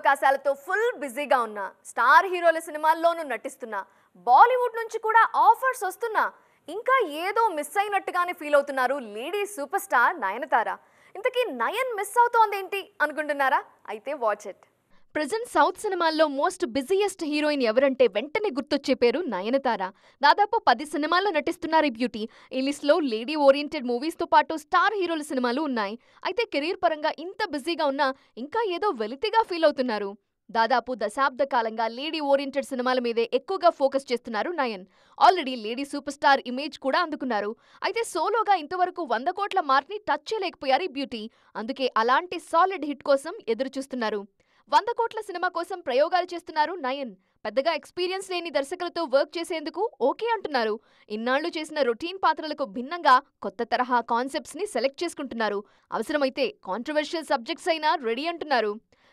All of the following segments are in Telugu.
అవకాశాలతో ఫుల్ బిజీగా ఉన్న స్టార్ హీరోల సినిమాల్లోనూ నటిస్తున్న బాలీవుడ్ నుంచి కూడా ఆఫర్స్ వస్తున్నా ఇంకా ఏదో మిస్ అయినట్టుగానే ఫీల్ అవుతున్నారు లేడీ సూపర్ స్టార్ నయనతార. ఇంతకీ నయన్ మిస్ అవుతోందేంటి అనుకుంటున్నారా? అయితే వాచ్ ఇట్. ప్రెజెంట్ సౌత్ సినిమాల్లో మోస్ట్ బిజియెస్ట్ హీరోయిన్ ఎవరంటే వెంటనే గుర్తొచ్చే పేరు నయనతార. దాదాపు 10 సినిమాల్లో నటిస్తున్నారు ఈ బ్యూటీ. ఈ లిస్ట్లో లేడీ ఓరియంటెడ్ మూవీస్తో పాటు స్టార్ హీరోల సినిమాలు ఉన్నాయి. అయితే కెరీర్ పరంగా ఇంత బిజీగా ఉన్నా ఇంకా ఏదో వెలితిగా ఫీల్ అవుతున్నారు. దాదాపు దశాబ్ద కాలంగా లేడీ ఓరియంటెడ్ సినిమాల మీదే ఎక్కువగా ఫోకస్ చేస్తున్నారు Nayan. Already lady super star image కూడా అందుకున్నారు. అయితే సోలోగా ఇంతవరకు 100 కోట్ల మార్క్ని టచ్ చేయలేకపోయారు ఈ బ్యూటీ. అందుకే అలాంటి సాలిడ్ హిట్ కోసం ఎదురుచూస్తున్నారు. 100 కోట్ల సినిమా కోసం ప్రయోగాలు చేస్తున్నారు నయన్. పెద్దగా ఎక్స్పీరియన్స్ లేని దర్శకులతో వర్క్ చేసేందుకు ఓకే అంటున్నారు. ఇన్నాళ్లు చేసిన రొటీన్ పాత్రలకు భిన్నంగా కొత్త తరహా కాన్సెప్ట్స్ ని సెలెక్ట్ చేసుకుంటున్నారు. అవసరమైతే కాంట్రవర్షియల్ సబ్జెక్ట్స్ అయినా రెడీ అంటున్నారు.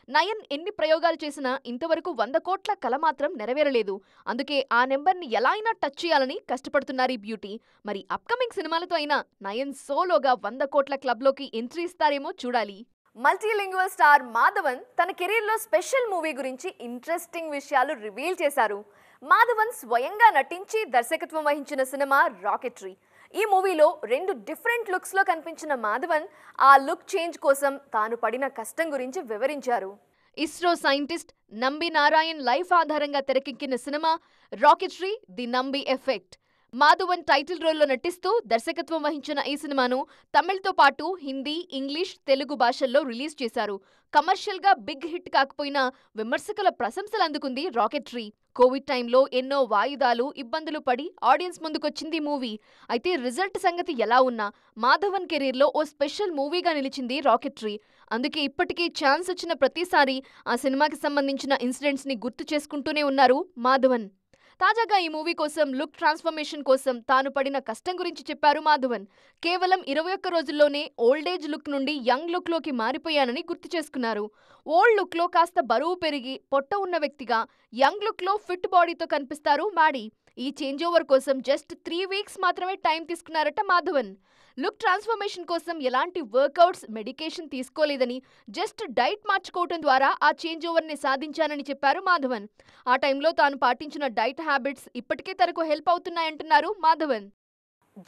నయన్ ఎన్ని ప్రయోగాలు చేసినా ఇంతవరకు 100 కోట్ల కల మాత్రం నెరవేరలేదు. అందుకే ఆ నెంబర్ని ఎలా అయినా టచ్ చేయాలని కష్టపడుతున్నారు ఈ బ్యూటీ. మరి అప్కమింగ్ సినిమాలతో అయినా నయన్ సోలోగా 100 కోట్ల క్లబ్లోకి ఎంట్రీ ఇస్తారేమో చూడాలి. మల్టీలింగ్వల్ స్టార్ మాధవన్ తన కెరీర్లో స్పెషల్ మూవీ గురించి ఇంట్రెస్టింగ్ విషయాలు రివీల్ చేశారు. మాధవన్ స్వయంగా నటించి దర్శకత్వం వహించిన సినిమా రాకెట్రీ. ఈ మూవీలో 2 డిఫరెంట్ లుక్స్లో కనిపించిన మాధవన్ ఆ లుక్ చేంజ్ కోసం తాను పడిన కష్టం గురించి వివరించారు. ఇస్రో సైంటిస్ట్ నంబి నారాయణ్ లైఫ్ ఆధారంగా తెరకెక్కిన cinema rocketry the Nambi effect. Madhavan title రోల్లో నటిస్తూ దర్శకత్వం వహించిన ఈ సినిమాను తమిళ్తో పాటు హిందీ, ఇంగ్లీష్, తెలుగు భాషల్లో రిలీజ్ చేశారు. కమర్షియల్గా బిగ్ హిట్ కాకపోయినా విమర్శకుల ప్రశంసలు అందుకుంది రాకెట్రీ. కోవిడ్ టైంలో ఎన్నో వాయిదాలు, ఇబ్బందులు పడి ఆడియన్స్ ముందుకొచ్చింది మూవీ. అయితే రిజల్ట్ సంగతి ఎలా ఉన్నా మాధవన్ కెరీర్లో ఓ స్పెషల్ మూవీగా నిలిచింది రాకెట్రీ. అందుకే ఇప్పటికీ ఛాన్స్ వచ్చిన ప్రతిసారి ఆ సినిమాకి సంబంధించిన ఇన్సిడెంట్స్ని గుర్తు చేసుకుంటూనే ఉన్నారు మాధవన్. తాజాగా ఈ మూవీ కోసం లుక్ ట్రాన్స్ఫర్మేషన్ కోసం తాను పడిన కష్టం గురించి చెప్పారు మాధవన్. కేవలం 21 రోజుల్లోనే ఓల్డేజ్ లుక్ నుండి యంగ్ లుక్లోకి మారిపోయానని గుర్తు చేసుకున్నారు. ఓల్డ్ లుక్లో కాస్త బరువు పెరిగి పొట్ట ఉన్న వ్యక్తిగా యంగ్ లుక్లో ఫిట్ బాడీతో కనిపిస్తారు మాడీ. ఈ చేంజ్ ఓవర్ కోసం జస్ట్ 3 వీక్స్ మాత్రమే టైం తీసుకున్నారట మాధవన్. లుక్ ట్రాన్స్ఫర్మేషన్ కోసం ఎలాంటి వర్కౌట్స్, మెడికేషన్ తీసుకోలేదని జస్ట్ డైట్ మార్చుకోవటం ద్వారా ఆ చేంజ్ ఓవర్ని సాధించానని చెప్పారు మాధవన్. ఆ టైంలో తాను పాటించిన డైట్ హ్యాబిట్స్ ఇప్పటికే తనకు హెల్ప్ అవుతున్నాయంటున్నారు మాధవన్.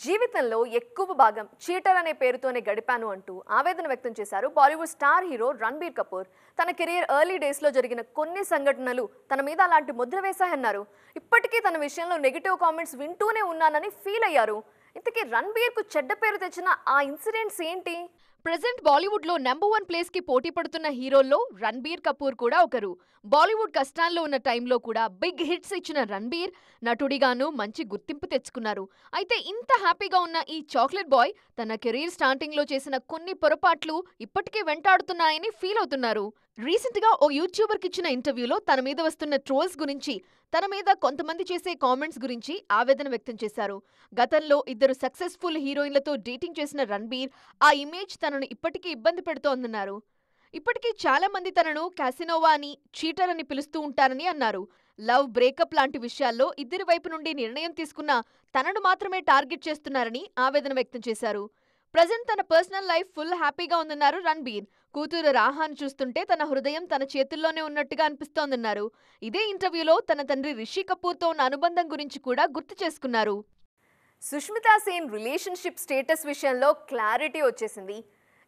జీవితంలో ఎక్కువ భాగం చీటర్ అనే పేరుతోనే గడిపాను అంటూ ఆవేదన వ్యక్తం చేశారు బాలీవుడ్ స్టార్ హీరో రణబీర్ కపూర్. తన కెరీర్ ఎర్లీ డేస్లో జరిగిన కొన్ని సంఘటనలు తన మీద అలాంటి ముద్ర వేశాయన్నారు. ఇప్పటికీ తన విషయంలో నెగిటివ్ కామెంట్స్ వింటూనే ఉన్నానని ఫీల్ అయ్యారు. ఇంతకీ రణబీర్కు చెడ్డ పేరు తెచ్చిన ఆ ఇన్సిడెంట్స్ ఏంటి? ప్రెజెంట్ బాలీవుడ్లో నెంబర్ 1 ప్లేస్కి పోటీ పడుతున్న హీరోల్లో రణబీర్ కపూర్ కూడా ఒకరు. బాలీవుడ్ కష్టాల్లో ఉన్న టైంలో కూడా బిగ్ హిట్స్ ఇచ్చిన రణబీర్ నటుడిగాను మంచి గుర్తింపు తెచ్చుకున్నారు. అయితే ఇంత హ్యాపీగా ఉన్న ఈ చాక్లెట్ బాయ్ తన కెరీర్ స్టార్టింగ్లో చేసిన కొన్ని పొరపాట్లు ఇప్పటికే వెంటాడుతున్నాయని ఫీల్ అవుతున్నారు. రీసెంట్గా ఓ యూట్యూబర్కి ఇచ్చిన ఇంటర్వ్యూలో తన మీద వస్తున్న ట్రోల్స్ గురించి, తన మీద కొంతమంది చేసే కామెంట్స్ గురించి ఆవేదన వ్యక్తం చేశారు. గతంలో 2 సక్సెస్ఫుల్ హీరోయిన్లతో డేటింగ్ చేసిన రణబీర్ ఆ ఇమేజ్ తనను ఇప్పటికీ ఇబ్బంది పెడుతోందన్నారు. ఇప్పటికీ చాలా మంది తనను క్యాసినోవా అని, చీటర్ అని పిలుస్తూ ఉంటారని అన్నారు. లవ్, బ్రేకప్ లాంటి విషయాల్లో ఇద్దరి వైపు నుండి నిర్ణయం తీసుకున్న తనను మాత్రమే టార్గెట్ చేస్తున్నారని ఆవేదన వ్యక్తం చేశారు. ప్రజెంట్ తన పర్సనల్ లైఫ్ ఫుల్ హ్యాపీగా ఉందన్నారు రణబీర్. కూతురు రాహాను చూస్తుంటే తన హృదయం తన చేతుల్లోనే ఉన్నట్టుగా అనిపిస్తోందన్నారు. ఇదే ఇంటర్వ్యూలో తన తండ్రి రిషి కపూర్తో ఉన్న అనుబంధం గురించి కూడా గుర్తు చేసుకున్నారు. సుష్మితా సేన్ రిలేషన్షిప్ స్టేటస్ విషయంలో క్లారిటీ వచ్చేసింది.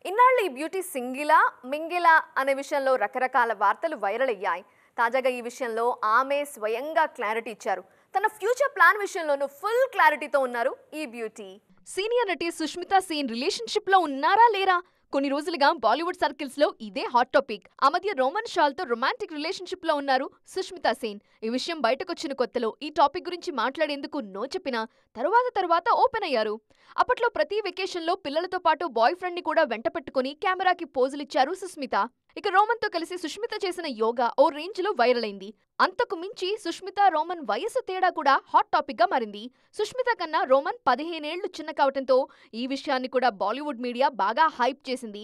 ఇన్నాళ్ళు ఈ బ్యూటీ సింగిలా, మింగిలా అనే విషయంలో రకరకాల వార్తలు వైరల్ అయ్యాయి. తాజాగా ఈ విషయంలో ఆమె స్వయంగా క్లారిటీ ఇచ్చారు. తన ఫ్యూచర్ ప్లాన్ విషయంలోనూ ఫుల్ క్లారిటీతో ఉన్నారు ఈ బ్యూటీ. సీనియర్ నటి సుష్మితా సేన్ రిలేషన్షిప్లో ఉన్నారా లేరా? కొన్ని రోజులుగా బాలీవుడ్ సర్కిల్స్ లో ఇదే హాట్ టాపిక్. ఆ మధ్య రోమన్ షాల్తో రొమాంటిక్ రిలేషన్షిప్ లో ఉన్నారు సుష్మితా సేన్. ఈ విషయం బయటకొచ్చిన కొత్తలో ఈ టాపిక్ గురించి మాట్లాడేందుకు నో చెప్పినా తరువాత ఓపెన్ అయ్యారు. అప్పట్లో ప్రతి వెకేషన్ లో పిల్లలతో పాటు బాయ్ ఫ్రెండ్ ని కూడా వెంట పెట్టుకుని కెమెరాకి పోజులిచ్చారు సుష్మిత. ఇక రోమన్ తో కలిసి సుష్మిత చేసిన యోగా ఓ రేంజ్ లో వైరల్ అయింది. అంతకు మించి సుష్మిత, రోమన్ వయసు తేడా కూడా హాట్ టాపిక్ గా మారింది. సుష్మిత కన్నా రోమన్ 15 ఏళ్లు చిన్న కావటంతో ఈ విషయాన్ని కూడా బాలీవుడ్ మీడియా బాగా హైప్ చేసింది.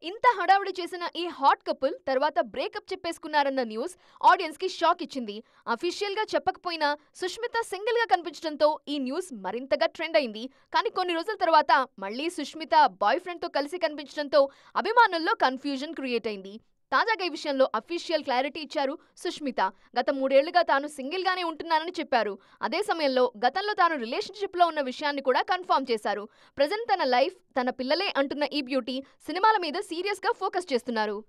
ఇంత హడావుడి చేసిన ఈ హాట్ కపుల్ తర్వాత బ్రేకప్ చెప్పేసుకున్నారన్న న్యూస్ ఆడియన్స్ కి షాక్ ఇచ్చింది. అఫీషియల్ గా చెప్పకపోయినా సుష్మిత సింగిల్ గా కనిపించడంతో ఈ న్యూస్ మరింతగా ట్రెండ్ అయింది. కానీ కొన్ని రోజుల తర్వాత మళ్ళీ సుష్మిత బాయ్ ఫ్రెండ్ తో కలిసి కనిపించడంతో అభిమానుల్లో కన్ఫ్యూజన్ క్రియేట్ అయింది. తాజాగా ఈ విషయంలో అఫీషియల్ క్లారిటీ ఇచ్చారు సుష్మిత. గత 3 ఏళ్లుగా తాను సింగిల్ గానే ఉంటున్నానని చెప్పారు. అదే సమయంలో గతంలో తాను రిలేషన్షిప్ లో ఉన్న విషయాన్ని కూడా కన్ఫర్మ్ చేశారు. ప్రజెంట్ తన లైఫ్, తన పిల్లలే అంటున్న ఈ బ్యూటీ సినిమాల మీద సీరియస్ గా ఫోకస్ చేస్తున్నారు.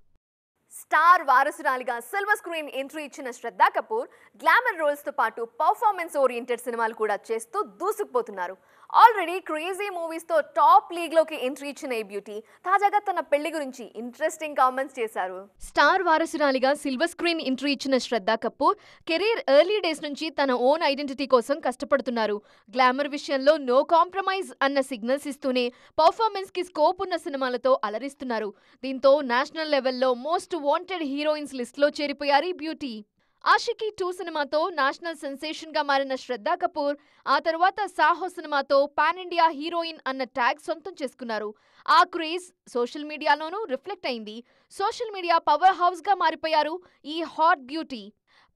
స్టార్ వారసురాలిగా సిల్వర్ స్క్రీన్ ఎంట్రీ ఇచ్చిన శ్రద్ధా కపూర్ గ్లామర్ రోల్స్ తో పాటు పర్ఫార్మెన్స్ ఓరియంటెడ్ సినిమాలు కూడా చేస్తూ దూసుకుపోతున్నారు. ఆల్రెడీ క్రేజీ మూవీస్ తో టాప్ లీగ్ లోకి ఎంట్రీ ఇచ్చిన ఈ బ్యూటీ తాజాగా తన పెళ్లి గురించి ఇంట్రెస్టింగ్ కామెంట్స్ చేశారు. స్టార్ వారసురాలిగా సిల్వర్ స్క్రీన్ ఎంట్రీ ఇచ్చిన శ్రద్ధా కపూర్ కెరీర్ ఎర్లీ డేస్ నుంచి తన ఓన్ ఐడెంటిటీ కోసం కష్టపడుతున్నారు. గ్లామర్ విషయంలో నో కాంప్రమైజ్ అన్న సిగ్నల్స్ ఇస్తూనే పర్ఫార్మెన్స్ కి స్కోప్ ఉన్న సినిమాలతో అలరిస్తున్నారు. దీంతో నేషనల్ లెవెల్లో మోస్ట్ వాంటెడ్ హీరోయిన్స్ లిస్ట్ లో చేరిపోయారు ఈ బ్యూటీ. ఆషికీ 2 సినిమాతో నేషనల్ సెన్సేషన్ గా మారిన శ్రద్ధా కపూర్ ఆ తర్వాత సాహో సినిమాతో పాన్ ఇండియా హీరోయిన్ అన్న ట్యాగ్ సొంతం చేసుకున్నారు. ఆ క్రేజ్ సోషల్ మీడియాలోనూ రిఫ్లెక్ట్ అయింది. సోషల్ మీడియా పవర్ హౌస్ గా మారిపోయారు ఈ hot beauty.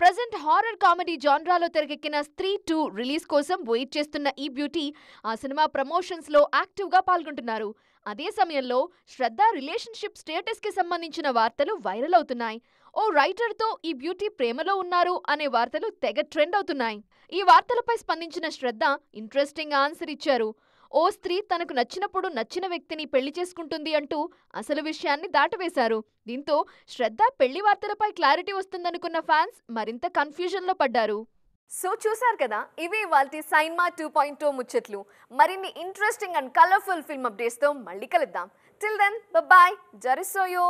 Present horror comedy జాన్రాలో తెరకెక్కిన స్త్రీ 2 రిలీజ్ కోసం వెయిట్ చేస్తున్న ఈ బ్యూటీ ఆ సినిమా ప్రమోషన్స్ లో యాక్టివ్ గా పాల్గొంటున్నారు. అదే సమయంలో శ్రద్ధ రిలేషన్షిప్ స్టేటస్ కి సంబంధించిన వార్తలు వైరల్ అవుతున్నాయి. ఓ రైటర్ తో ఈ బ్యూటీ ప్రేమలో ఉన్నారు అనే వార్తలు తెగ ట్రెండ్ అవుతున్నాయి. ఈ వార్తలపై స్పందించిన శ్రద్ధ ఇంట్రెస్టింగ్ ఆన్సర్ ఇచ్చారు. ఓ స్త్రీ తనకు నచ్చినప్పుడు నచ్చిన వ్యక్తిని పెళ్లి చేసుకుంటుంది అంటూ అసలు విషయాన్ని దాటవేశారు. దీంతో శ్రద్ధ పెళ్లి వార్తలపై క్లారిటీ వస్తుందనుకున్న ఫ్యాన్స్ మరింత కన్ఫ్యూజన్ లో పడ్డారు. సో చూసారు కదా, ఇవి ఇవాల్టి సైన్మా 2.0 ముచ్చట్లు. మరిన్ని interesting and colourful film updates తో మళ్ళీ కలుద్దాం. Till then bye, జెరిసోయో.